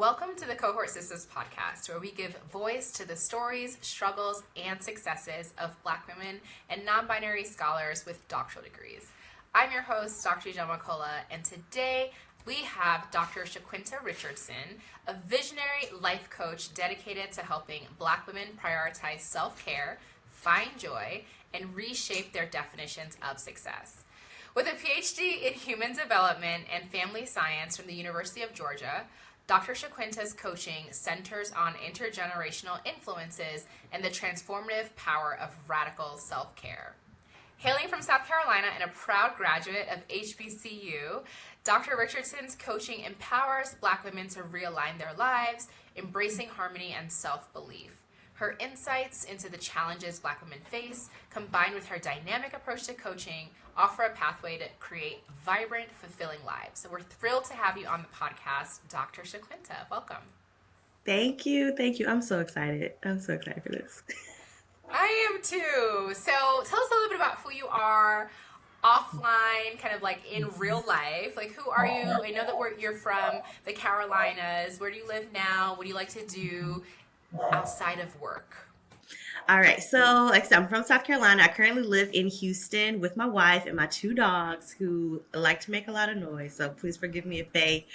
Welcome to the Cohort Sisters podcast, where we give voice to the stories, struggles, and successes of Black women and non-binary scholars with doctoral degrees. I'm your host, Dr. Jamakola, and today we have Dr. Shaquinta Richardson, a visionary life coach dedicated to helping Black women prioritize self-care, find joy, and reshape their definitions of success. With a Ph.D. in human development and family science from the University of Georgia, Dr. Shaquinta's coaching centers on intergenerational influences and the transformative power of radical self-care. Hailing from South Carolina and a proud graduate of HBCU, Dr. Richardson's coaching empowers Black women to realign their lives, embracing harmony and self-belief. Her insights into the challenges Black women face, combined with her dynamic approach to coaching, offer a pathway to create vibrant, fulfilling lives. So we're thrilled to have you on the podcast, Dr. Shaquinta. Welcome. Thank you. I'm so excited. I'm so excited for this. I am too. So tell us a little bit about who you are offline, kind of like in real life. Like, who are you? I know that you're from the Carolinas. Where do you live now? What do you like to do outside of work? All right. So, like I said, I'm from South Carolina. I currently live in Houston with my wife and my two dogs who like to make a lot of noise. So please forgive me if they,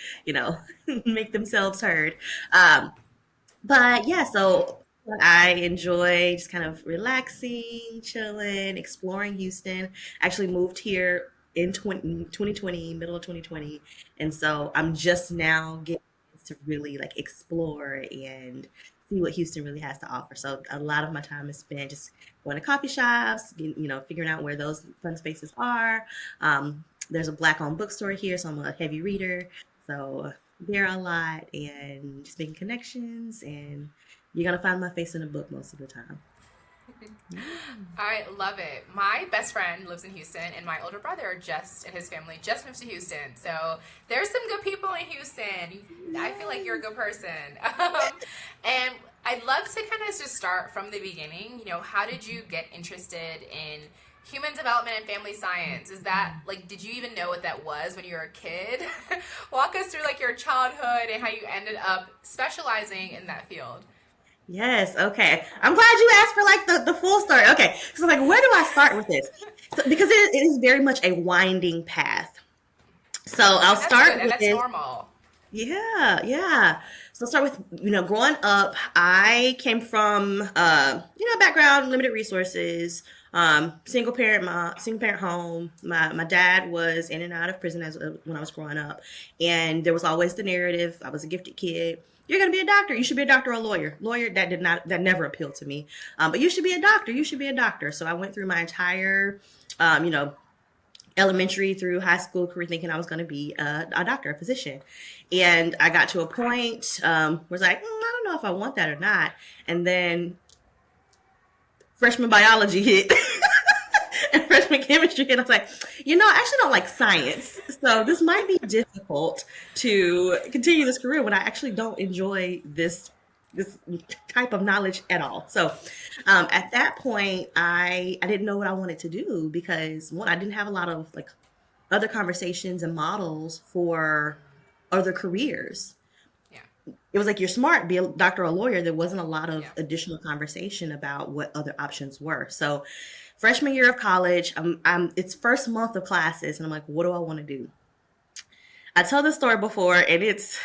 make themselves heard. But yeah, so I enjoy just kind of relaxing, chilling, exploring Houston. Actually moved here in 2020, middle of 2020. And so I'm just now getting to really like explore and see what Houston really has to offer. So a lot of my time is spent just going to coffee shops, figuring out where those fun spaces are. There's a Black-owned bookstore here, so I'm a heavy reader. So there a lot and just making connections, and you're going to find my face in a book most of the time. I love it. My best friend lives in Houston, and my older brother and his family just moved to Houston. So there's some good people in Houston. I feel like you're a good person. And I'd love to kind of just start from the beginning. How did you get interested in human development and family science? Is that did you even know what that was when you were a kid? Walk us through your childhood and how you ended up specializing in that field. Yes. Okay. I'm glad you asked for the full story. Okay. So where do I start with this? Because it is very much a winding path. So I'll start with that's normal. Yeah. Yeah. So I'll start with, growing up, I came from, background, limited resources, single parent home. My dad was in and out of prison when I was growing up. And there was always the narrative. I was a gifted kid. You're going to be a doctor. You should be a doctor or a lawyer. Lawyer, that never appealed to me. But you should be a doctor. You should be a doctor. So I went through my entire, elementary through high school career thinking I was going to be a doctor, a physician. And I got to a point was like, I don't know if I want that or not. And then freshman biology hit. And freshman chemistry, and I was like, I actually don't like science, so this might be difficult to continue this career when I actually don't enjoy this type of knowledge at all. So at that point, I didn't know what I wanted to do because, one, I didn't have a lot of other conversations and models for other careers. Yeah. It was you're smart, be a doctor or a lawyer. There wasn't a lot of additional conversation about what other options were. So freshman year of college, it's first month of classes, and I'm like, what do I want to do? I told this story before, and it's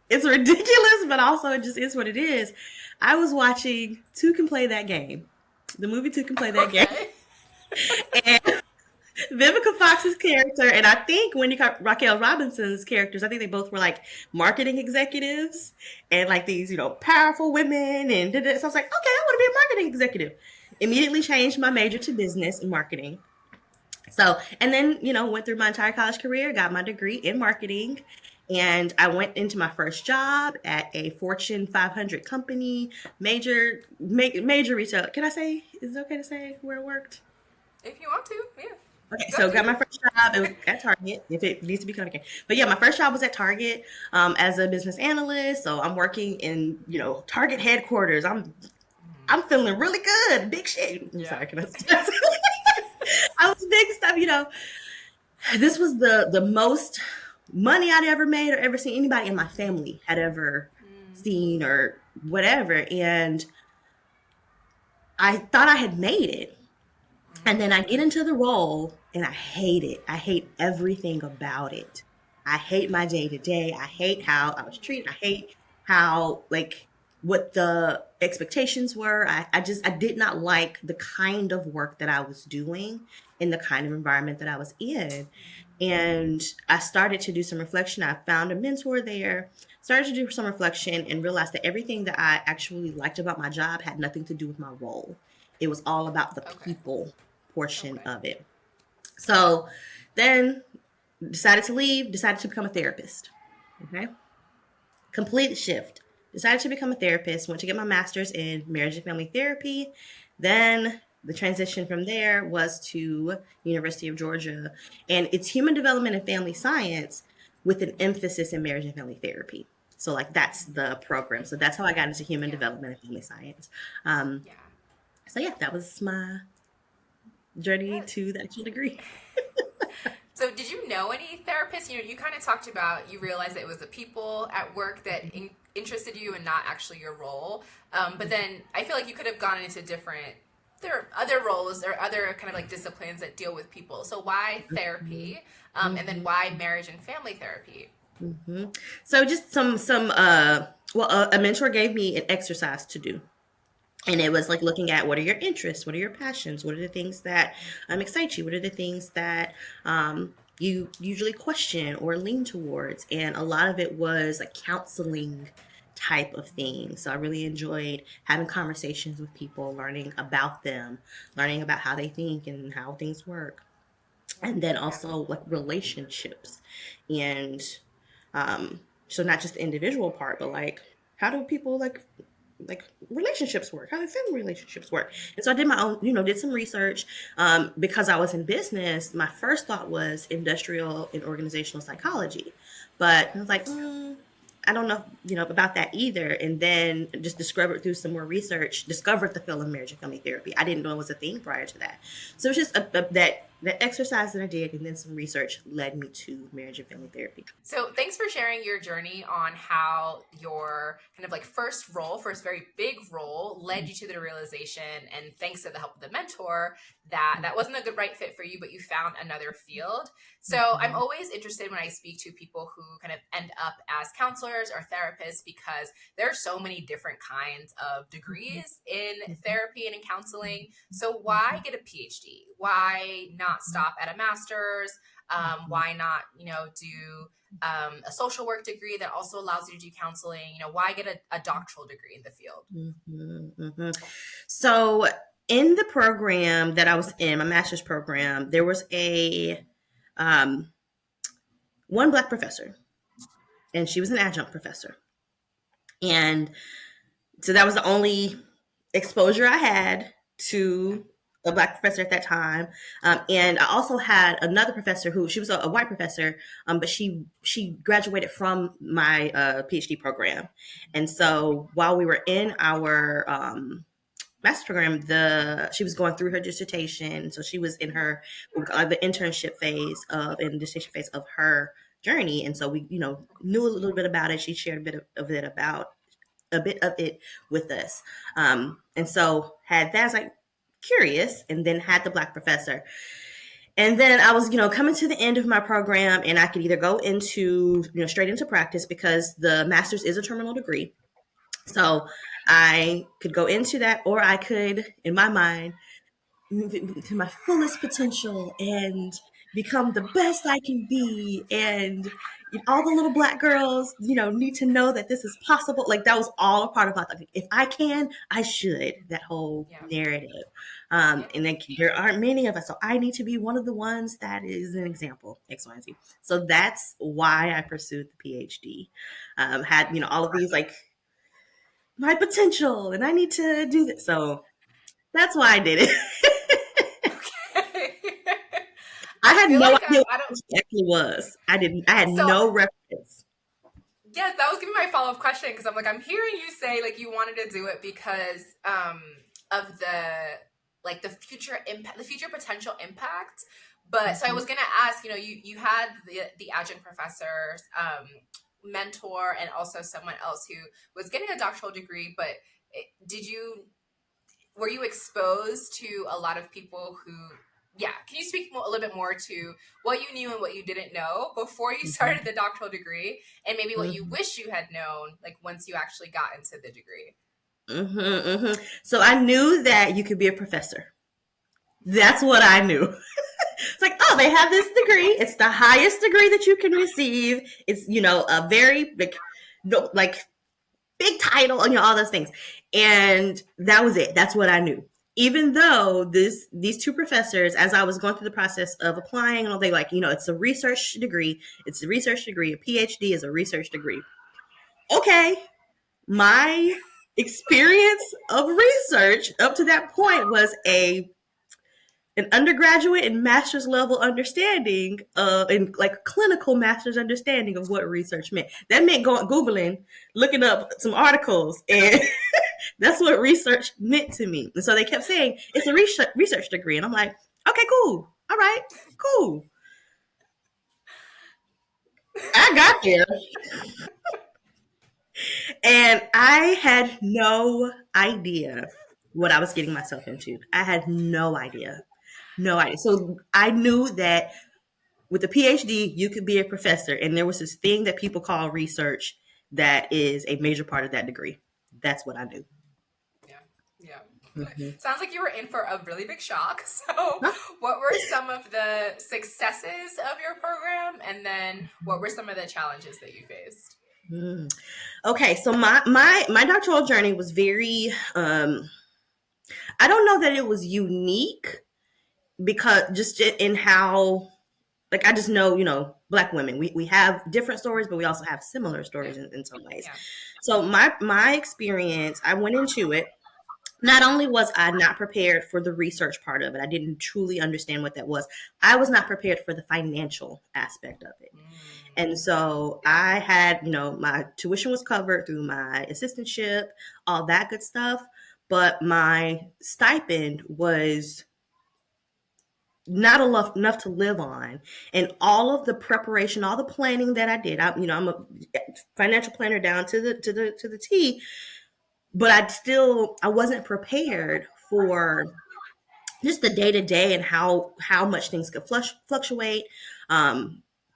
ridiculous, but also it just is what it is. I was watching Two Can Play That Game, the movie Two Can Play That Game, and Vivica Fox's character, and I think Raquel Robinson's characters, I think they both were marketing executives and these, powerful women, and so I was like, okay, I want to be a marketing executive. Immediately changed my major to business and marketing. So, and then, went through my entire college career, got my degree in marketing, and I went into my first job at a Fortune 500 company, major retail. Can I say, is it okay to say where it worked? If you want to, yeah. Okay, so got my first job. It was at Target, if it needs to be cut again. But yeah, my first job was at Target as a business analyst. So I'm working in, Target headquarters. I'm feeling really good. Big shit. I'm sorry, can I I was big stuff, This was the most money I'd ever made or ever seen anybody in my family had ever scene or whatever. And I thought I had made it. And then I get into the role and I hate it. I hate everything about it. I hate my day to day. I hate how I was treated. I hate how, like, what the expectations were. I did not like the kind of work that I was doing and the kind of environment that I was in. And I started to do some reflection. I found a mentor there, started to do some reflection, and realized that everything that I actually liked about my job had nothing to do with my role. It was all about the Okay. people portion Okay. of it. So then decided to leave, decided to become a therapist. Okay. Complete shift. Decided to become a therapist, went to get my master's in marriage and family therapy. Then the transition from there was to University of Georgia, and it's human development and family science with an emphasis in marriage and family therapy. So like that's the program. So that's how I got into human Yeah. development and family science. Um, Yeah. so yeah, that was my journey Yes. to the actual degree. So, did you know any therapists? You kind of talked about you realized that it was the people at work that interested you and not actually your role. But then I feel like you could have gone into different, there are other roles or other kind of like disciplines that deal with people. So, why therapy? And then why marriage and family therapy? Hmm. So just a mentor gave me an exercise to do. And it was like looking at what are your interests, what are your passions, what are the things that excite you, what are the things that you usually question or lean towards. And a lot of it was like counseling type of thing. So I really enjoyed having conversations with people, learning about them, learning about how they think and how things work. And then Yeah. also like relationships and so not just the individual part, but like how do people like relationships work? How do family relationships work? And so I did my own, did some research because I was in business. My first thought was industrial and organizational psychology, but Okay. I was like, I don't know, about that either. And then just discovered through some more research, discovered the field of marriage and family therapy. I didn't know it was a thing prior to that. So it's just that exercise that I did, and then some research led me to marriage and family therapy. So thanks for sharing your journey on how your kind of like first very big role led you to the realization, and thanks to the help of the mentor, that wasn't a good right fit for you, but you found another field. So I'm Mhm. always interested when I speak to people who kind of end up as counselors or therapists, because there are so many different kinds of degrees in therapy and in counseling. So why get a PhD? Why not stop at a master's? Why not, do a social work degree that also allows you to do counseling? Why get a doctoral degree in the field? Mhm, mhm. So in the program that I was in, my master's program, there was a um, one black professor, and she was an adjunct professor, and so that was the only exposure I had Yeah. to a black professor at that time. And I also had another professor who she was a white professor, but she graduated from my PhD program, and so while we were in our master's program, the she was going through her dissertation, so she was in her the internship phase of and dissertation phase of her journey, and so we knew a little bit about it. She shared a bit of it with us, and so had that. I was like curious, and then had the black professor, and then I was coming to the end of my program, and I could either go into straight into practice because the master's is a terminal degree, so I could go into that, or I could, in my mind, move it to my fullest potential and become the best I can be. And all the little black girls, need to know that this is possible. Like that was all a part of my thought. If I can, I should. That whole Yeah. narrative. Yep. And then there aren't many of us, so I need to be one of the ones that is an example. X, Y, and Z. So that's why I pursued the PhD. Had Okay. all of these like my potential, and I need to do this. So that's why I did it. Okay. I I had feel no like idea I what don't. it actually was. I didn't. I had So no reference. yes, that was gonna be my follow up question, because I'm like, I'm hearing you say like you wanted to do it because of the future impact, the future potential impact. But so I Mhm. was gonna ask, you had the adjunct professors. mentor and also someone else who was getting a doctoral degree, but were you exposed to a lot of people who, can you speak a little bit more to what you knew and what you didn't know before you started the doctoral degree, and maybe what you wish you had known, like once you actually got into the degree? So I knew that you could be a professor. That's what I knew. It's like, oh, they have this degree. It's the highest degree that you can receive. It's, a very like big title, and all those things. And that was it. That's what I knew. Even though these two professors, as I was going through the process of applying, and they like, it's a research degree. It's a research degree. A PhD is a research degree. Okay. My experience of research up to that point was an undergraduate and master's level understanding and like clinical master's understanding of what research meant. That meant going Googling, looking up some articles, and that's what research meant to me. And so they kept saying it's a research degree, and I'm like, okay, cool, all right, cool. I got there. And I had no idea what I was getting myself into. I had no idea. No idea. So I knew that with a PhD, you could be a professor. And there was this thing that people call research that is a major part of that degree. That's what I knew. Yeah. Sounds like you were in for a really big shock. So what were some of the successes of your program? And then what were some of the challenges that you faced? Okay, so my doctoral journey was very, I don't know that it was unique, because just in how, like, I just know, Black women, we have different stories, but we also have similar stories in some ways. Yeah. So my experience, I went into it. Not only was I not prepared for the research part of it, I didn't truly understand what that was. I was not prepared for the financial aspect of it. And so I had, my tuition was covered through my assistantship, all that good stuff. But my stipend was not enough to live on. And all of the preparation, all the planning that I did, I'm a financial planner down to the T. But I wasn't prepared for just the day to day and how much things could fluctuate,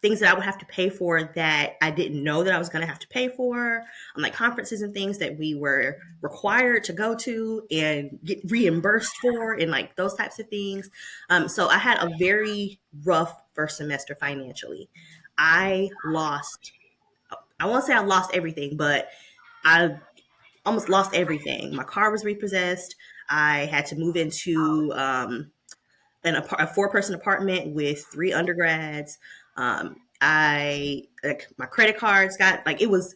things that I would have to pay for that I didn't know that I was going to have to pay for, like conferences and things that we were required to go to and get reimbursed for, and like those types of things. So I had a very rough first semester financially. I won't say I lost everything, but I almost lost everything. My car was repossessed. I had to move into a 4-person apartment with 3 undergrads. My credit cards got, like, it was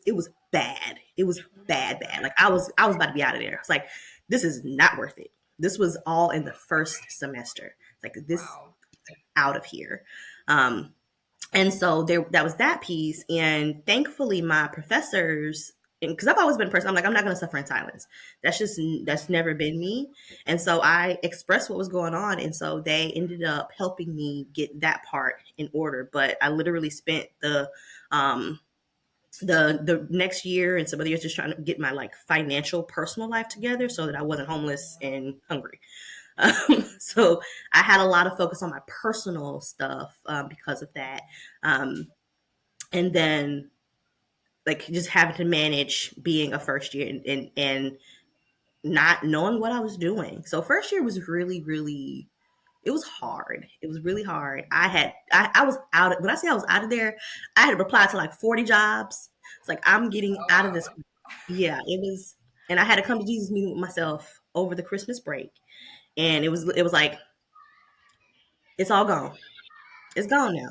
bad. It was bad. Like I was about to be out of there. It's like, this is not worth it. This was all in the first semester. It's like, this out of here. And so that was that piece. And thankfully my professors, because I've always been a person, I'm like, I'm not going to suffer in silence. That's never been me. And so I expressed what was going on. And so they ended up helping me get that part in order. But I literally spent the next year and some other years just trying to get my like financial personal life together so that I wasn't homeless and hungry. So I had a lot of focus on my personal stuff because of that. And then like just having to manage being a first year and not knowing what I was doing. So first year was really, really, it was hard. It was really hard. I was out. When I say I was out of there, I had replied to like 40 jobs. It's like, I'm getting out of this. Yeah, it was. And I had to come to Jesus meeting with myself over the Christmas break. And it was like, it's all gone. It's gone now.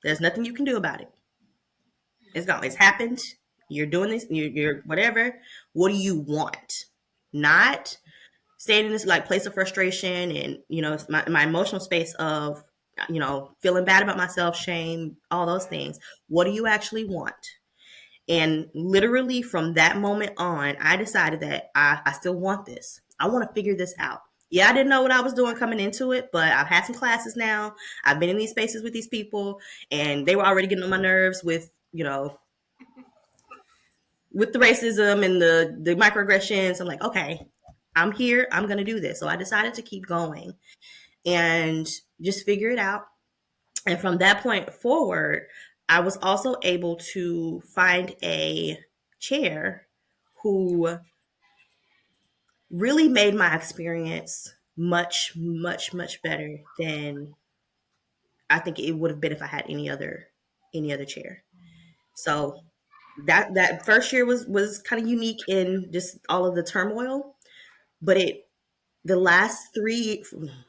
There's nothing you can do about it. It's gone. It's happened. You're doing this. You're whatever. What do you want? Not staying in this like place of frustration and, my emotional space of, feeling bad about myself, shame, all those things. What do you actually want? And literally from that moment on, I decided that I still want this. I want to figure this out. Yeah, I didn't know what I was doing coming into it, but I've had some classes now. I've been in these spaces with these people, and they were already getting on my nerves with, with the racism and the microaggressions, I'm like, okay, I'm here. I'm going to do this. So I decided to keep going and just figure it out. And from that point forward, I was also able to find a chair who really made my experience much, much, much better than I think it would have been if I had any other chair. So that first year was kind of unique in just all of the turmoil, but the last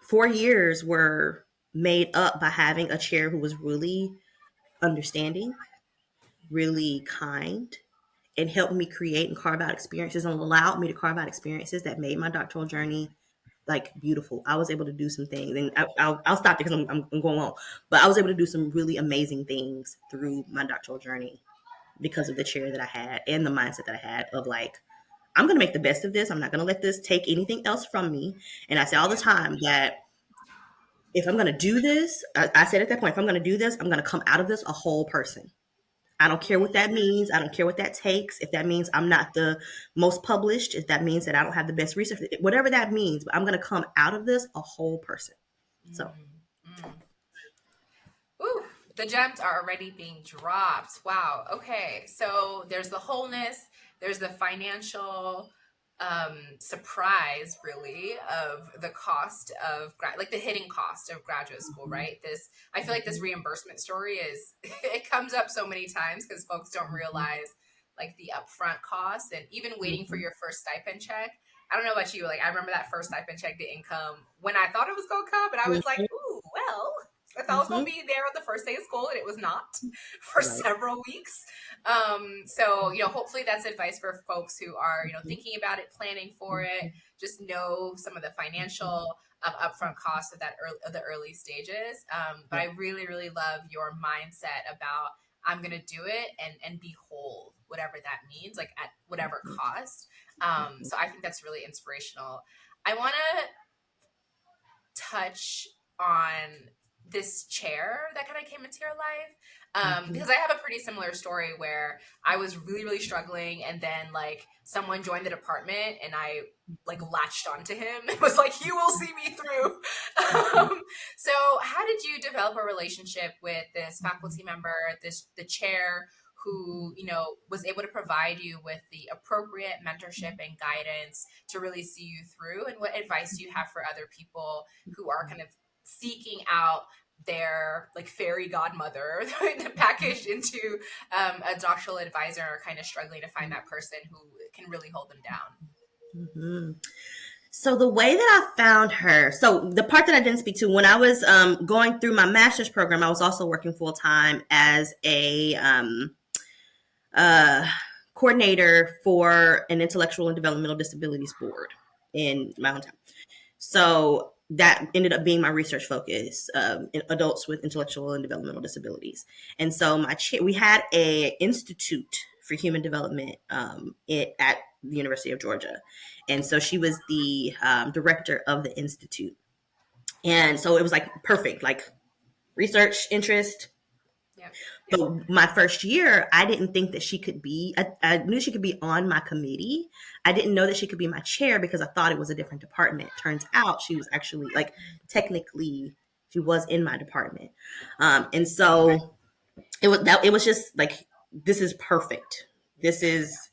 4 years were made up by having a chair who was really understanding, really kind, and helped me create and carve out experiences and allowed me to carve out experiences that made my doctoral journey like beautiful. I was able to do some things, and I'll stop because I'm going on. But I was able to do some really amazing things through my doctoral journey because of the chair that I had and the mindset that I had of like, I'm going to make the best of this. I'm not going to let this take anything else from me. And I say all the time that if I'm going to do this, I said at that point, if I'm going to do this, I'm going to come out of this a whole person. I don't care what that means. I don't care what that takes. If that means I'm not the most published, if that means that I don't have the best research, whatever that means, but I'm going to come out of this a whole person. So, Ooh, the gems are already being dropped. Wow. Okay. So there's the wholeness, there's the financial surprise really of the cost of like the hidden cost of graduate school, right? This, I feel like this reimbursement story is it comes up so many times because folks don't realize like the upfront costs and even waiting for your first stipend check. I don't know about you, like I remember that first stipend check, the income, when I thought it was gonna come, and I was like, ooh, well, I thought I was going to be there on the first day of school, and it was not for several weeks. So, hopefully that's advice for folks who are, thinking about it, planning for it. Just know some of the financial upfront costs of the early stages. But I really, really love your mindset about I'm going to do it and be whole, whatever that means, like at whatever cost. So I think that's really inspirational. I want to touch on this chair that kind of came into your life because I have a pretty similar story where I was really, really struggling, and then like someone joined the department and I like latched onto him and was like, you will see me through. So how did you develop a relationship with this faculty member, the chair, who was able to provide you with the appropriate mentorship and guidance to really see you through? And what advice do you have for other people who are kind of seeking out their like fairy godmother packaged into a doctoral advisor, or kind of struggling to find that person who can really hold them down? Mm-hmm. So the way that I found her, so the part that I didn't speak to, when I was going through my master's program, I was also working full time as a coordinator for an intellectual and developmental disabilities board in my hometown. So that ended up being my research focus, in adults with intellectual and developmental disabilities. And so we had a institute for human development at the University of Georgia. And so she was the director of the institute. And so it was like perfect, like research interest. Yep. But my first year, I didn't think that she could be, I knew she could be on my committee. I didn't know that she could be my chair because I thought it was a different department. Turns out she was actually like, technically, she was in my department. And so it was just like, this is perfect. She's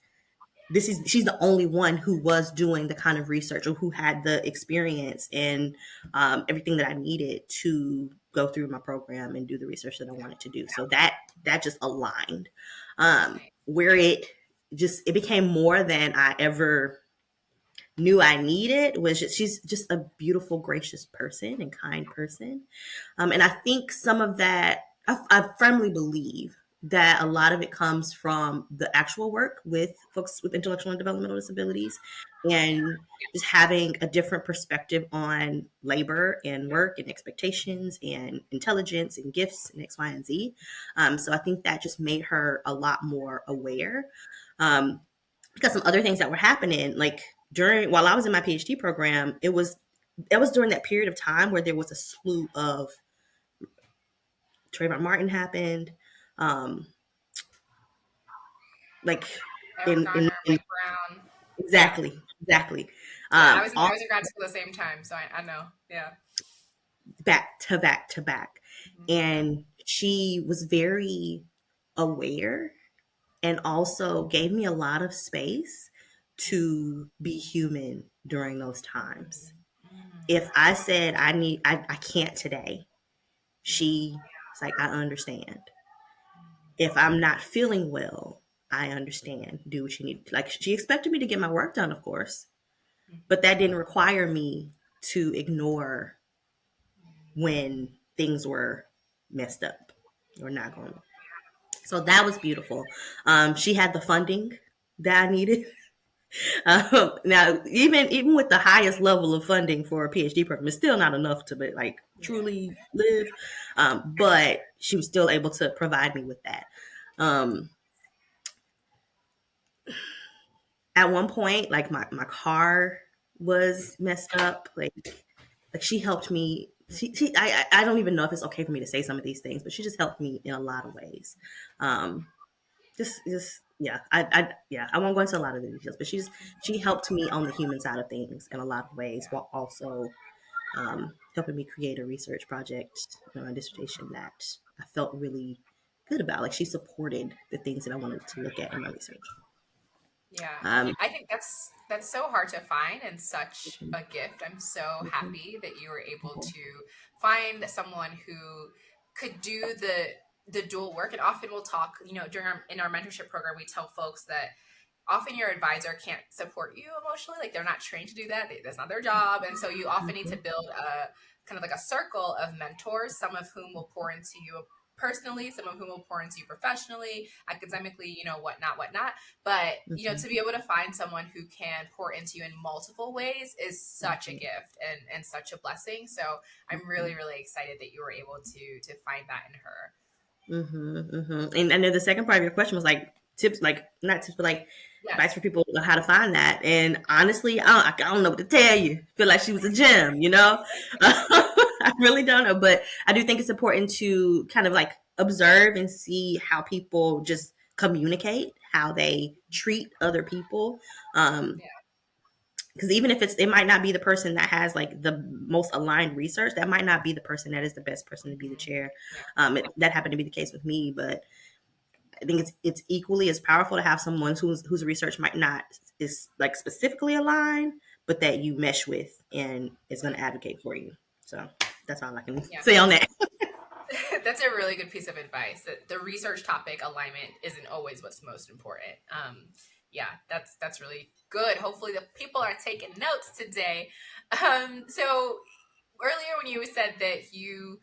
the only one who was doing the kind of research or who had the experience and everything that I needed to go through my program and do the research that I wanted to do. So that just aligned, where it became more than I ever knew I needed. She's just a beautiful, gracious person and kind person. And I think some of that, I firmly believe that a lot of it comes from the actual work with folks with intellectual and developmental disabilities, and just having a different perspective on labor and work and expectations and intelligence and gifts and X, Y, and Z. So I think that just made her a lot more aware. Because some other things that were happening, like while I was in my PhD program, that was during that period of time where there was a slew of Trayvon Martin happened. Like Eric Garner, in Mike Brown. Yeah. exactly. Yeah, All I was in grad school at the same time, so I know. Yeah. back to back to back. Yeah. And she was very aware and also gave me a lot of space to be human during those times. If I said I can't today, she was like, I understand. If I'm not feeling well, I understand. Do what you need. Like she expected me to get my work done, of course, but that didn't require me to ignore when things were messed up or not going. So that was beautiful. She had the funding that I needed. Now, even with the highest level of funding for a PhD program, it's still not enough to be like truly live. But she was still able to provide me with that. Um, at one point, like my car was messed up. Like she helped me. I don't even know if it's okay for me to say some of these things, but she just helped me in a lot of ways. Um, just yeah, I won't go into a lot of the details, but she helped me on the human side of things in a lot of ways, while also helping me create a research project, my dissertation that I felt really good about. Like she supported the things that I wanted to look at in my research. Yeah, Um, I think that's so hard to find and such a gift. I'm so happy that you were able to find someone who could do the dual work. And often we'll talk, during in our mentorship program, we tell folks that often your advisor can't support you emotionally, like they're not trained to do that. That's not their job, and so you often need to build a kind of like a circle of mentors, some of whom will pour into you personally, some of whom will pour into you professionally, academically, whatnot. But to be able to find someone who can pour into you in multiple ways is such a gift and such a blessing. So I'm really, really excited that you were able to find that in her. And I know the second part of your question was like tips, like not tips, but like advice for people on how to find that. And honestly, I don't know what to tell you. I feel like she was a gem, I really don't know, but I do think it's important to kind of like observe and see how people just communicate, how they treat other people. Because even if it might not be the person that has like the most aligned research, that might not be the person that is the best person to be the chair. That happened to be the case with me, but I think it's equally as powerful to have someone whose research might not is like specifically aligned, but that you mesh with and is going to advocate for you. So that's all I can say on that. That's a really good piece of advice. That the research topic alignment isn't always what's most important. That's really good. Hopefully, the people are taking notes today. So earlier, when you said that you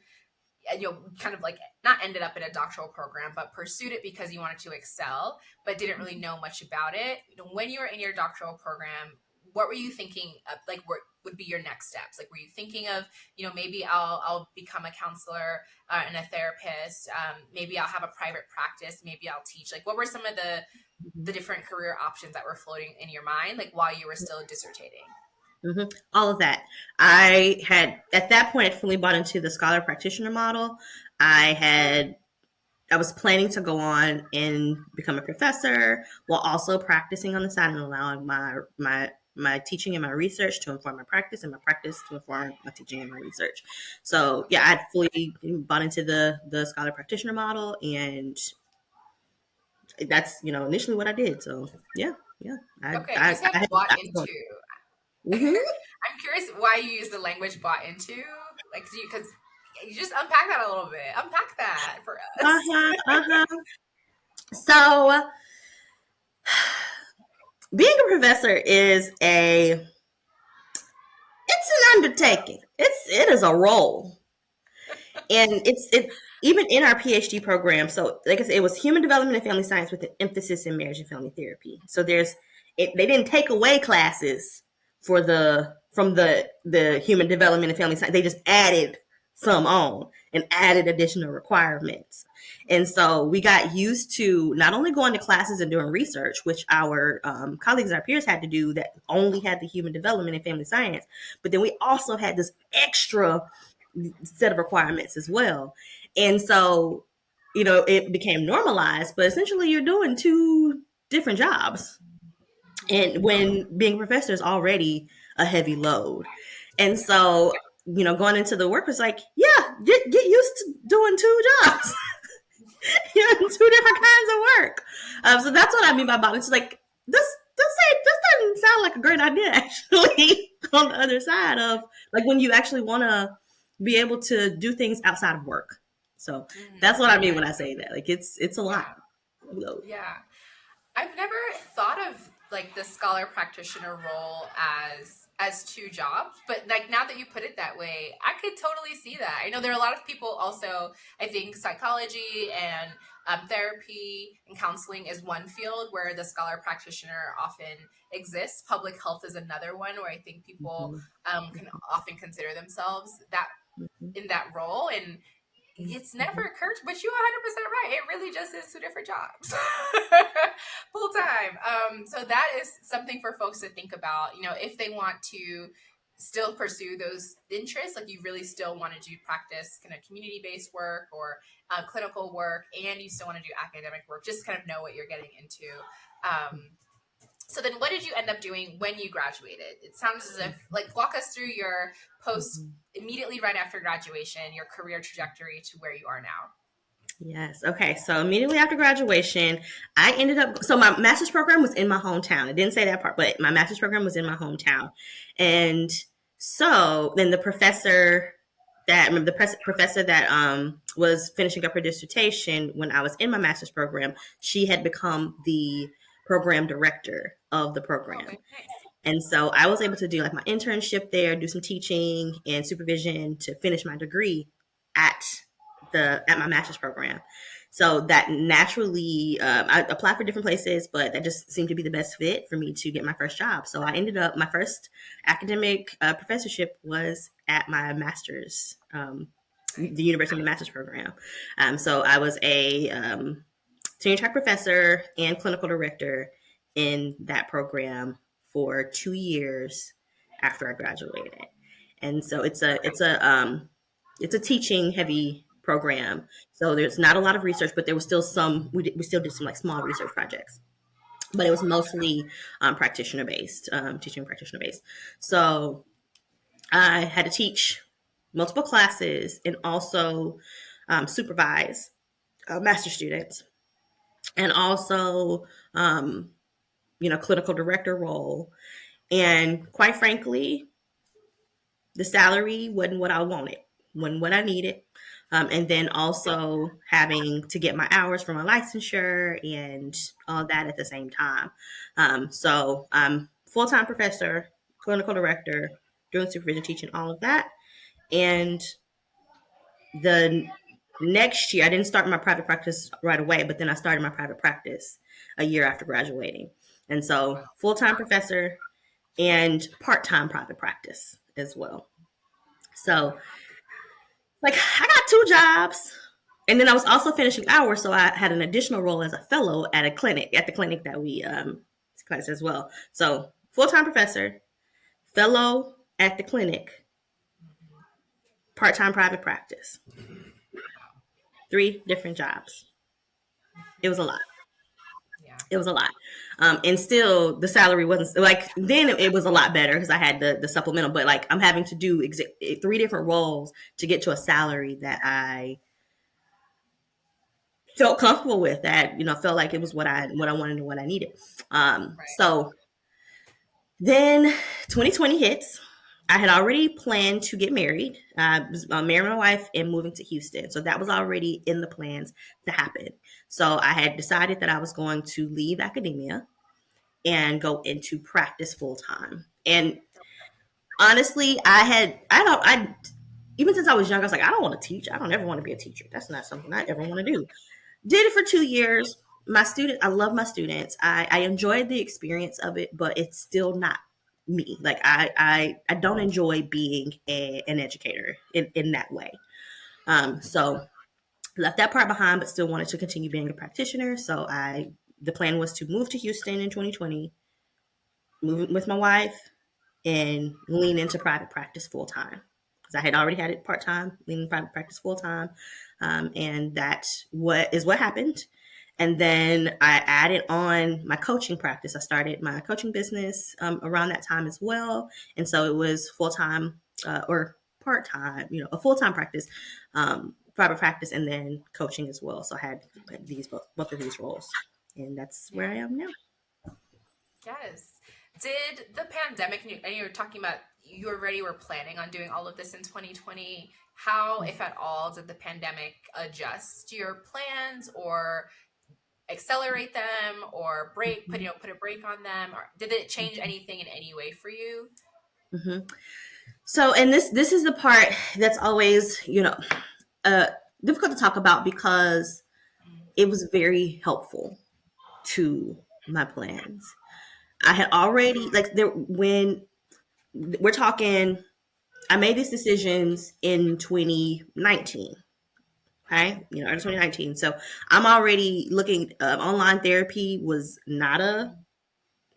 kind of like not ended up in a doctoral program, but pursued it because you wanted to excel, but didn't really know much about it. When you were in your doctoral program, what were you thinking of, like what would be your next steps? Like, were you thinking of, maybe I'll become a counselor and a therapist. Maybe I'll have a private practice. Maybe I'll teach. Like, what were some of the different career options that were floating in your mind, like while you were still dissertating? All of that. I had at that point fully bought into the scholar practitioner model. I was planning to go on and become a professor while also practicing on the side and allowing my teaching and my research to inform my practice and my practice to inform my teaching and my research. So yeah, I'd fully bought into the scholar practitioner model, and that's initially what I did. So yeah. Okay, you said bought into. Mm-hmm. I'm curious why you use the language bought into, like, because you just unpack that a little bit. Unpack that for us. So being a professor is it's an undertaking. It is a role, and it even in our PhD program. So like I said, it was human development and family science with an emphasis in marriage and family therapy. So they didn't take away classes from the human development and family science. They just added some on and added additional requirements. And so we got used to not only going to classes and doing research, which our colleagues and our peers had to do that only had the human development and family science, but then we also had this extra set of requirements as well. And so, it became normalized, but essentially you're doing two different jobs. And when being a professor is already a heavy load. And so, going into the work was like, yeah, get used to doing two jobs. Two different kinds of work. So that's what I mean by balance. Like this doesn't sound like a great idea actually. On the other side of like when you actually want to be able to do things outside of work. So that's what I mean when I say that. Like it's a lot. Yeah. I've never thought of like the scholar practitioner role as two jobs, but like now that you put it that way, I could totally see that. I know there are a lot of people also, I think psychology and therapy and counseling is one field where the scholar practitioner often exists. Public health is another one where I think people can often consider themselves that in that role. And it's never occurred, but you're 100% right. It really just is two different jobs, full time. So that is something for folks to think about. If they want to still pursue those interests, like you really still want to do practice, kind of community-based work or clinical work, and you still want to do academic work, just kind of know what you're getting into. So then what did you end up doing when you graduated? It sounds as if, like, walk us through your post immediately right after graduation, your career trajectory to where you are now. Yes. Okay. So immediately after graduation, I ended up, so my master's program was in my hometown. I didn't say that part, but my master's program was in my hometown. And so then the professor that was finishing up her dissertation when I was in my master's program, she had become the program director of the program. Okay, nice. And so I was able to do like my internship there, do some teaching and supervision to finish my degree at my master's program. So that naturally, I applied for different places, but that just seemed to be the best fit for me to get my first job. So I ended up, my first academic professorship was at my master's, the University of the Master's program. So I was a tenure track professor and clinical director in that program for 2 years after I graduated. And so it's a teaching heavy program. So there's not a lot of research, but there was still some, we still did some like small research projects, but it was mostly practitioner based, teaching practitioner based. So I had to teach multiple classes and also supervise master students, and also, clinical director role. And quite frankly, the salary wasn't what I wanted, wasn't what I needed. And then also having to get my hours for my licensure and all that at the same time. So I'm full-time professor, clinical director, doing supervision, teaching, all of that. And the next year, I didn't start my private practice right away, but then I started my private practice a year after graduating. And so full-time professor and part-time private practice as well. So like I got 2 jobs, and then I was also finishing hours. So I had an additional role as a fellow at the clinic that we class as well. So full-time professor, fellow at the clinic, part-time private practice. 3 different jobs. It was a lot. Yeah. It was a lot. And still the salary wasn't like, then it was a lot better because I had the supplemental, but like I'm having to do 3 different roles to get to a salary that I felt comfortable with, that, felt like it was what I wanted and what I needed. So then 2020 hits. I had already planned to get married. I was marrying my wife and moving to Houston. So that was already in the plans to happen. So I had decided that I was going to leave academia and go into practice full time. And honestly, even since I was young, I was like, I don't want to teach. I don't ever want to be a teacher. That's not something I ever want to do. Did it for 2 years. I love my students. I enjoyed the experience of it, but it's still not me. Like I don't enjoy being an educator in that way. So left that part behind, but still wanted to continue being a practitioner. So the plan was to move to Houston in 2020, move with my wife, and lean into private practice full time. Because I had already had it part time, leaning private practice full time, and that's what happened. And then I added on my coaching practice. I started my coaching business around that time as well. And so it was full time or part time, a full time practice, private practice, and then coaching as well. So I had these both of these roles, and that's where I am now. Yes. Did the pandemic, and you were talking about you already were planning on doing all of this in 2020. How, if at all, did the pandemic adjust your plans or accelerate them or put a break on them? Or did it change anything in any way for you? Mm-hmm. So, and this is the part that's always, difficult to talk about because it was very helpful to my plans. I had already when we're talking, I made these decisions in 2019. Okay, early 2019. So I'm already looking. Online therapy was not a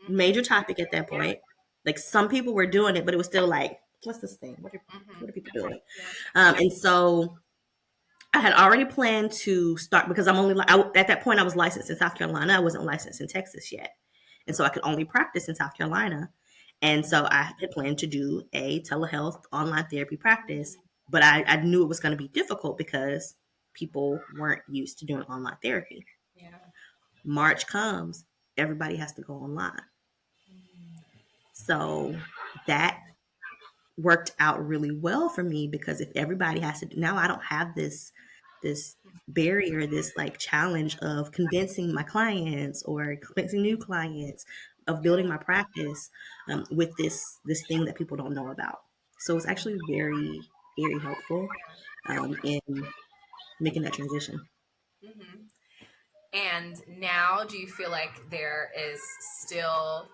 major topic at that point. Like some people were doing it, but it was still like, what's this thing? What are people doing? And so I had already planned to start because at that point I was licensed in South Carolina. I wasn't licensed in Texas yet. And so I could only practice in South Carolina. And so I had planned to do a telehealth online therapy practice, but I knew it was going to be difficult because people weren't used to doing online therapy. Yeah. March comes, everybody has to go online. So that worked out really well for me because if everybody has to, now I don't have this barrier, this like challenge of convincing my clients or convincing new clients of building my practice with this thing that people don't know about. So it's actually very, very helpful in making that transition. Mm-hmm. And now, do you feel like there is still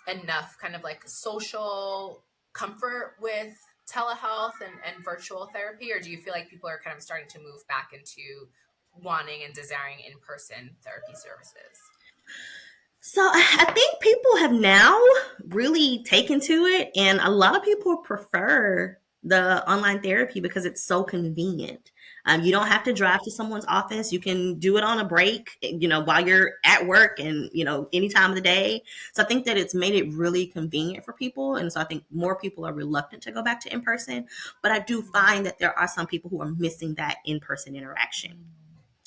enough kind of like social comfort with telehealth and virtual therapy, or do you feel like people are kind of starting to move back into wanting and desiring in-person therapy services? So I think people have now really taken to it, and a lot of people prefer the online therapy because it's so convenient. You don't have to drive to someone's office. You can do it on a break, while you're at work and, any time of the day. So I think that it's made it really convenient for people. And so I think more people are reluctant to go back to in-person. But I do find that there are some people who are missing that in-person interaction.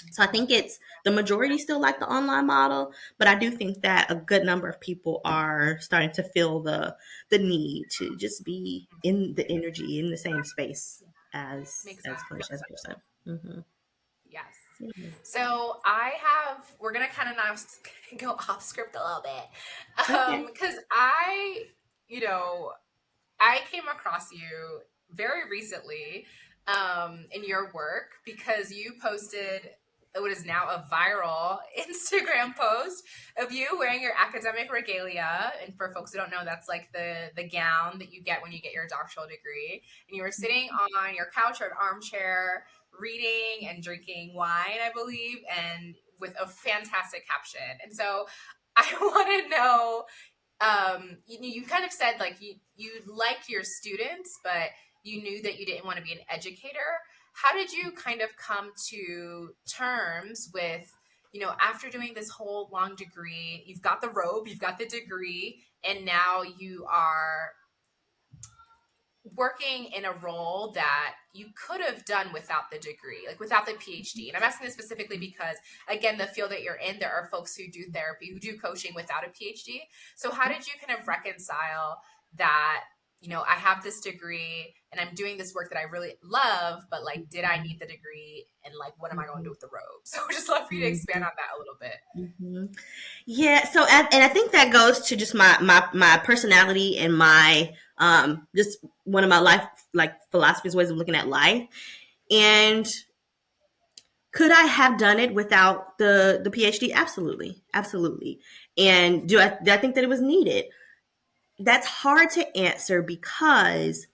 So I think it's the majority still like the online model, but I do think that a good number of people are starting to feel the need to just be in the energy, in the same space as clinician, as a person. Mm-hmm. Yes. Mm-hmm. So we're going to kind of now go off script a little bit. Because I came across you very recently in your work because you posted what is now a viral Instagram post of you wearing your academic regalia. And for folks who don't know, that's like the gown that you get when you get your doctoral degree. And you were sitting on your couch or an armchair reading and drinking wine, I believe, and with a fantastic caption. And so I want to know, you kind of said like you liked your students, but you knew that you didn't want to be an educator. How did you kind of come to terms with, after doing this whole long degree, you've got the robe, you've got the degree, and now you are working in a role that you could have done without the degree, like without the PhD. And I'm asking this specifically because, again, the field that you're in, there are folks who do therapy, who do coaching without a PhD. So how did you kind of reconcile that, I have this degree and I'm doing this work that I really love, but like, did I need the degree? And like, what am I going to do with the robe? So I just love for you to expand on that a little bit. Mm-hmm. Yeah. So, and I think that goes to just my personality and my, just one of my life, like philosophies, ways of looking at life. And could I have done it without the PhD? Absolutely. Absolutely. And do I think that it was needed? That's hard to answer because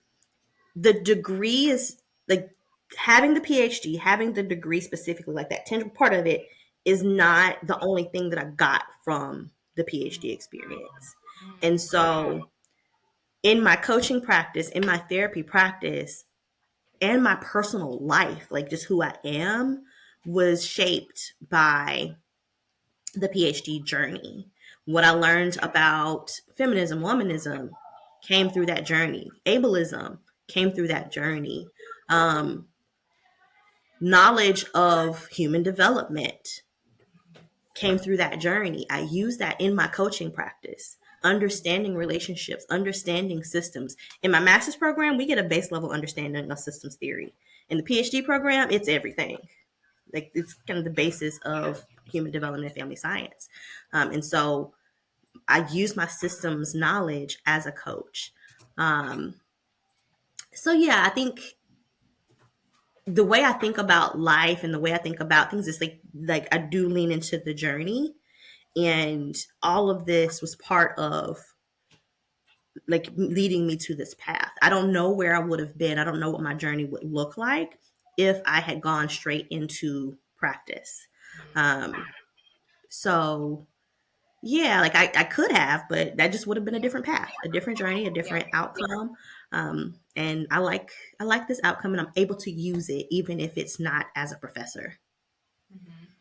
the degree is like having the PhD, having the degree specifically, like that tangible part of it is not the only thing that I got from the PhD experience. And so in my coaching practice, in my therapy practice, and my personal life, like just who I am, was shaped by the PhD journey. What I learned about feminism, womanism came through that journey. Ableism came through that journey. Knowledge of human development came through that journey. I use that in my coaching practice, understanding relationships, understanding systems. In my master's program, we get a base level understanding of systems theory. In the PhD program, it's everything. Like it's kind of the basis of human development and family science. And so I use my systems knowledge as a coach. So yeah, I think the way I think about life and the way I think about things is like I do lean into the journey, and all of this was part of like leading me to this path. I don't know where I would have been. I don't know what my journey would look like if I had gone straight into practice. So yeah, like I could have, but that just would have been a different path, a different journey, a Yeah. different outcome. And I like this outcome, and I'm able to use it even if it's not as a professor.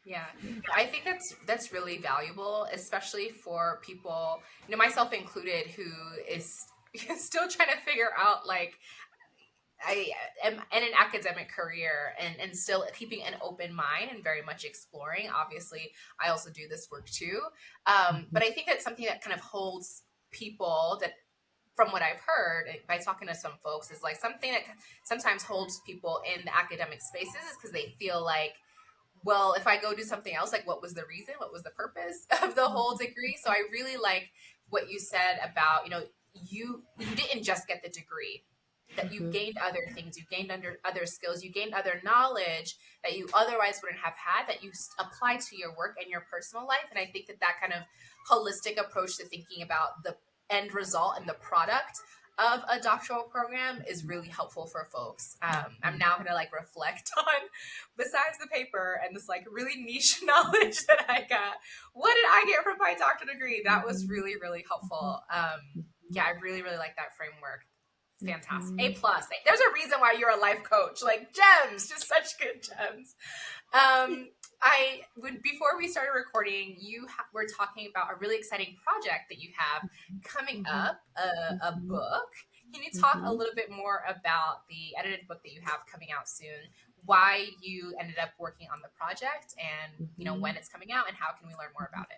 Yeah, I think that's really valuable, especially for people, myself included, who is still trying to figure out, like, I am in an academic career, and still keeping an open mind and very much exploring. Obviously, I also do this work too. But I think that's something that kind of holds people, that from what I've heard by talking to some folks, is like something that sometimes holds people in the academic spaces, is because they feel like, well, if I go do something else, like, what was the reason? What was the purpose of the whole degree? So I really like what you said about, you didn't just get the degree, that you Mhm. gained other things, you gained other skills, you gained other knowledge that you otherwise wouldn't have had, that you apply to your work and your personal life. And I think that kind of holistic approach to thinking about the end result and the product of a doctoral program is really helpful for folks. I'm now going to like reflect on, besides the paper and this like really niche knowledge that I got, what did I get from my doctoral degree? That was really, really helpful. Yeah, I really, really like that framework. Fantastic. A plus. There's a reason why you're a life coach. Like, gems, just such good gems. I would, before we started recording, were talking about a really exciting project that you have coming up, a book. Can you talk a little bit more about the edited book that you have coming out soon? Why you ended up working on the project, and when it's coming out, and how can we learn more about it?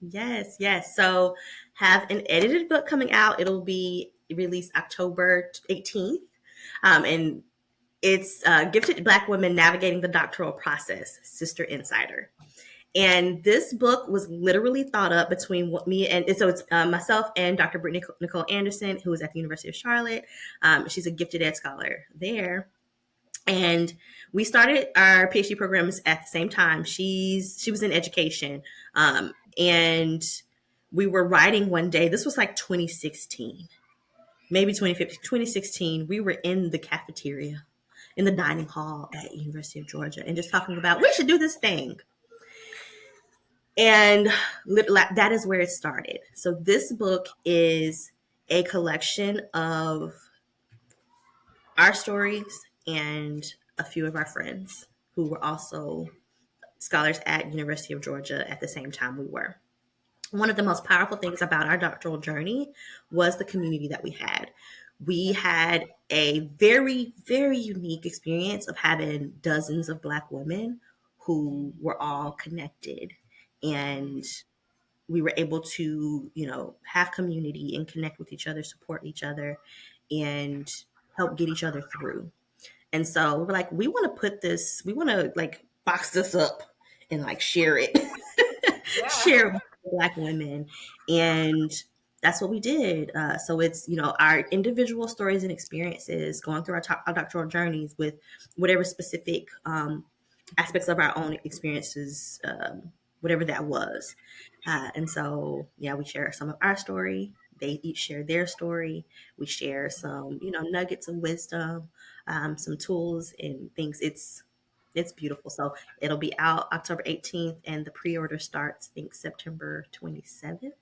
Yes, yes. So have an edited book coming out. It'll be released October 18th. And it's Gifted Black Women Navigating the Doctoral Process, Sister Insider. And this book was literally thought up between me and so it's myself and Dr. Brittany Nicole Anderson, who is at the University of Charlotte. She's a gifted ed scholar there. And we started our PhD programs at the same time. She was in education, and we were writing one day. This was like 2016, maybe 2015, 2016. We were in the cafeteria, in the dining hall at University of Georgia, and just talking about we should do this thing. And that is where it started. So this book is a collection of our stories and a few of our friends who were also scholars at University of Georgia at the same time we were. One of the most powerful things about our doctoral journey was the community that we had. We had a very, very unique experience of having dozens of Black women who were all connected, and we were able to, have community and connect with each other, support each other, and help get each other through. And so we were like, we want to like box this up and like share it, Yeah. share it with Black women. And that's what we did. So it's, our individual stories and experiences going through our doctoral journeys with whatever specific aspects of our own experiences, whatever that was. And so, yeah, we share some of our story. They each share their story. We share some, nuggets of wisdom, some tools and things. It's beautiful. So it'll be out October 18th, and the pre-order starts, I think, September 27th.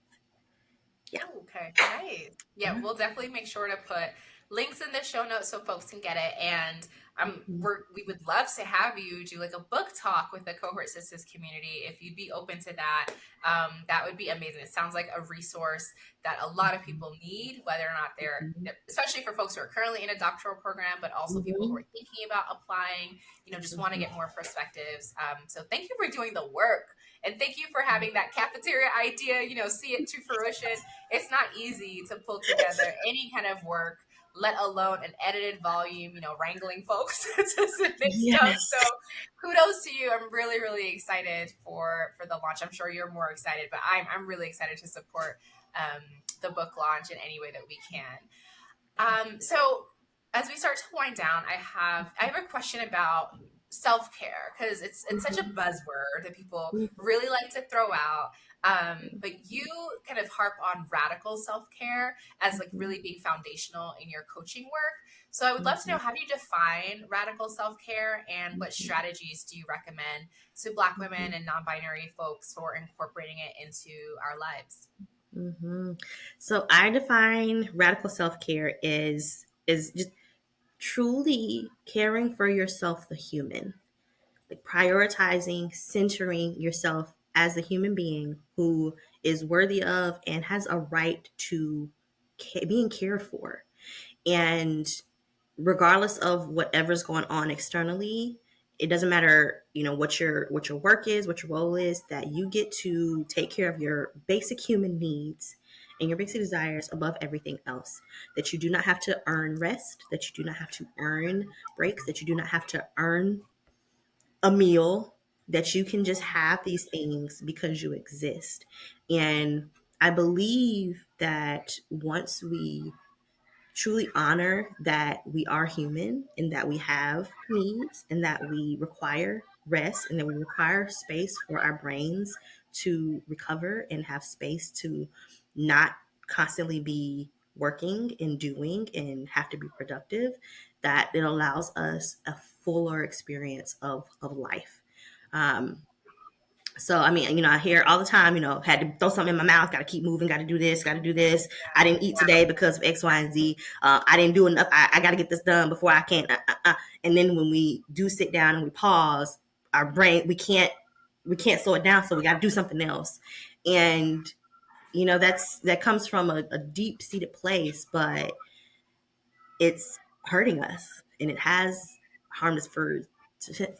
Yeah. Oh, okay, nice. Yeah, we'll definitely make sure to put links in the show notes so folks can get it. And Mhm. we would love to have you do like a book talk with the Cohort Sisters community. If you'd be open to that, that would be amazing. It sounds like a resource that a lot of people need, whether or not they're, Mhm. especially for folks who are currently in a doctoral program, but also people who Mhm. are thinking about applying, just want to Mhm. get more perspectives. So thank you for doing the work. And thank you for having that cafeteria idea, see it to fruition. It's not easy to pull together any kind of work, let alone an edited volume, wrangling folks to submit stuff. So Yes. kudos to you. I'm really, really excited for the launch. I'm sure you're more excited, but I'm really excited to support um, the book launch in any way that we can. So as we start to wind down, I have a question about self care because it's such a Mhm. buzzword that people Mhm. really like to throw out. But you kind of harp on radical self care as like Mhm. really being foundational in your coaching work. So I would love to know, Mhm. how do you define radical self care, and what Mhm. strategies do you recommend to Black women Mhm. and non-binary folks for incorporating it into our lives? Mhm. So I define radical self care is just truly caring for yourself, the human, like prioritizing, centering yourself as a human being who is worthy of and has a right to being cared for. And regardless of whatever's going on externally, it doesn't matter, what your work is, what your role is, that you get to take care of your basic human needs and your basic desires above everything else. That you do not have to earn rest, that you do not have to earn breaks, that you do not have to earn a meal, that you can just have these things because you exist. And I believe that once we truly honor that we are human and that we have needs and that we require rest and that we require space for our brains to recover and have space to not constantly be working and doing and have to be productive, that it allows us a fuller experience of life. Um, so I mean, I hear all the time, had to throw something in my mouth, got to keep moving, got to do this, got to do this. I didn't eat today because of X, Y, and Z. I didn't do enough. I got to get this done before I can. And then when we do sit down and we pause, our brain we can't slow it down, so we got to do something else. And that comes from a deep seated place, but it's hurting us, and it has harmed us for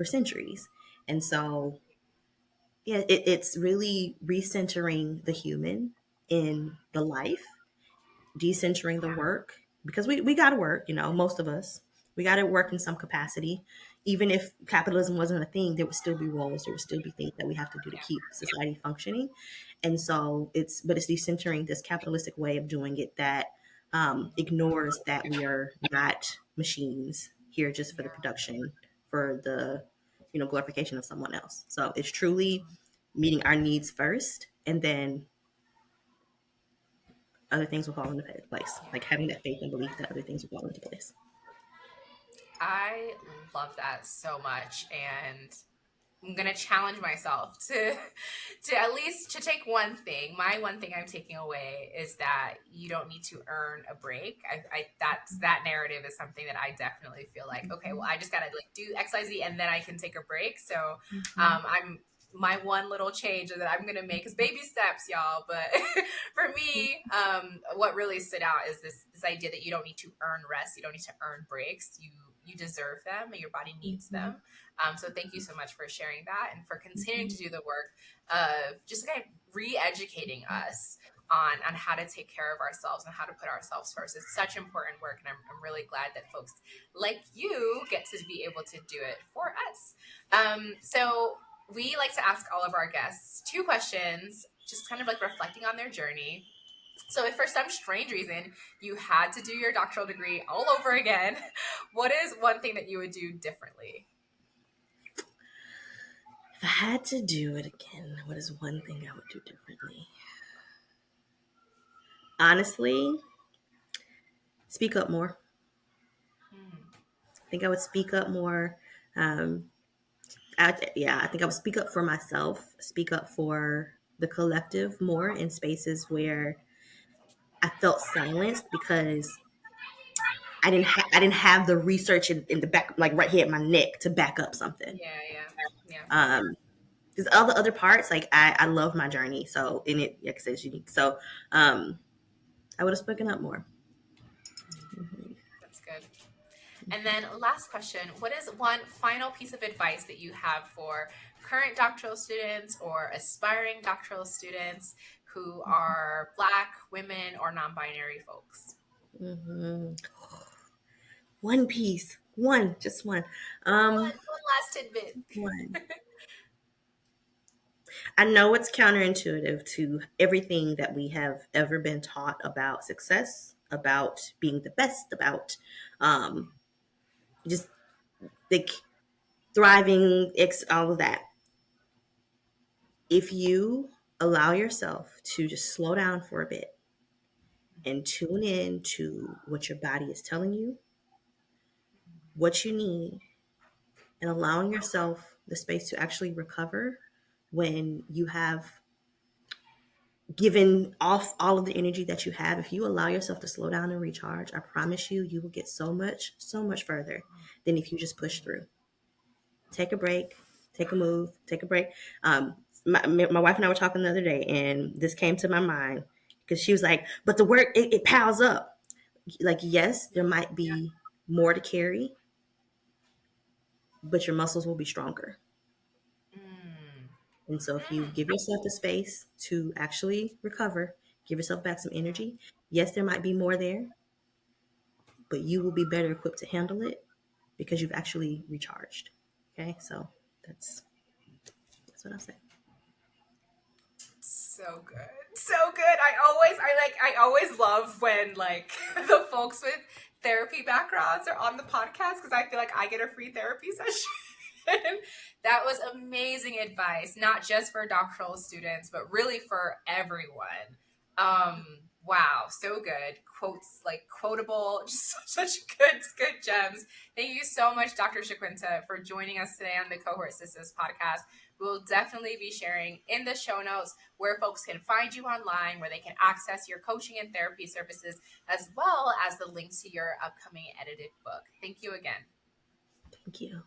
centuries. And so yeah, it's really recentering the human in the life, decentering the work, because we got to work, most of us. We got to work in some capacity. Even if capitalism wasn't a thing, there would still be roles, there would still be things that we have to do to keep society functioning. And so it's decentering this capitalistic way of doing it that ignores that we are not machines here just for the production, for the glorification of someone else. So it's truly meeting our needs first, and then other things will fall into place. Like having that faith and belief that other things will fall into place. I love that so much, and I'm gonna challenge myself to at least to take one thing. My one thing I'm taking away is that you don't need to earn a break. That narrative is something that I definitely feel like, okay, well, I just gotta like do XYZ and then I can take a break. So Mhm. I'm my one little change that I'm gonna make is baby steps, y'all. But for me, what really stood out is this idea that you don't need to earn rest, you don't need to earn breaks. You deserve them, and your body needs Mhm. them. So thank you so much for sharing that and for continuing to do the work of just kind of re-educating us on how to take care of ourselves and how to put ourselves first. It's such important work, and I'm really glad that folks like you get to be able to do it for us. So we like to ask all of our guests two questions, just kind of like reflecting on their journey. So, if for some strange reason you had to do your doctoral degree all over again, what is one thing that you would do differently? If I had to do it again, what is one thing I would do differently? Honestly, speak up more. Hmm. I think I would speak up more. Um, I think I would speak up for myself, speak up for the collective more in spaces where I felt silenced because I didn't have the research in the back, like right here at my neck, to back up something. Yeah. Because all the other parts, like I love my journey. So in it, like I said, it's unique. So I would have spoken up more. That's good. And then last question, what is one final piece of advice that you have for current doctoral students or aspiring doctoral students who are Black, women, or non-binary folks? Mm-hmm. One piece, just one. One last tidbit. One. I know it's counterintuitive to everything that we have ever been taught about success, about being the best, about just like thriving, all of that. If you allow yourself to just slow down for a bit and tune in to what your body is telling you, what you need, and allowing yourself the space to actually recover when you have given off all of the energy that you have. If you allow yourself to slow down and recharge, I promise you, you will get so much further than if you just push through. Take a break, take a move, take a break. My wife and I were talking the other day, and this came to my mind because she was like, but the work, it piles up. Like, yes, there might be more to carry, but your muscles will be stronger. And so if you give yourself the space to actually recover, give yourself back some energy, yes, there might be more there, but you will be better equipped to handle it because you've actually recharged. Okay, so that's what I'll say. So good. So good. I always love when like the folks with therapy backgrounds are on the podcast because I feel like I get a free therapy session. That was amazing advice, not just for doctoral students, but really for everyone. Wow, so good. Quotes, like quotable, just such good gems. Thank you so much, Dr. Shaquinta, for joining us today on the Cohort Sisters podcast. We'll definitely be sharing in the show notes where folks can find you online, where they can access your coaching and therapy services, as well as the links to your upcoming edited book. Thank you again. Thank you.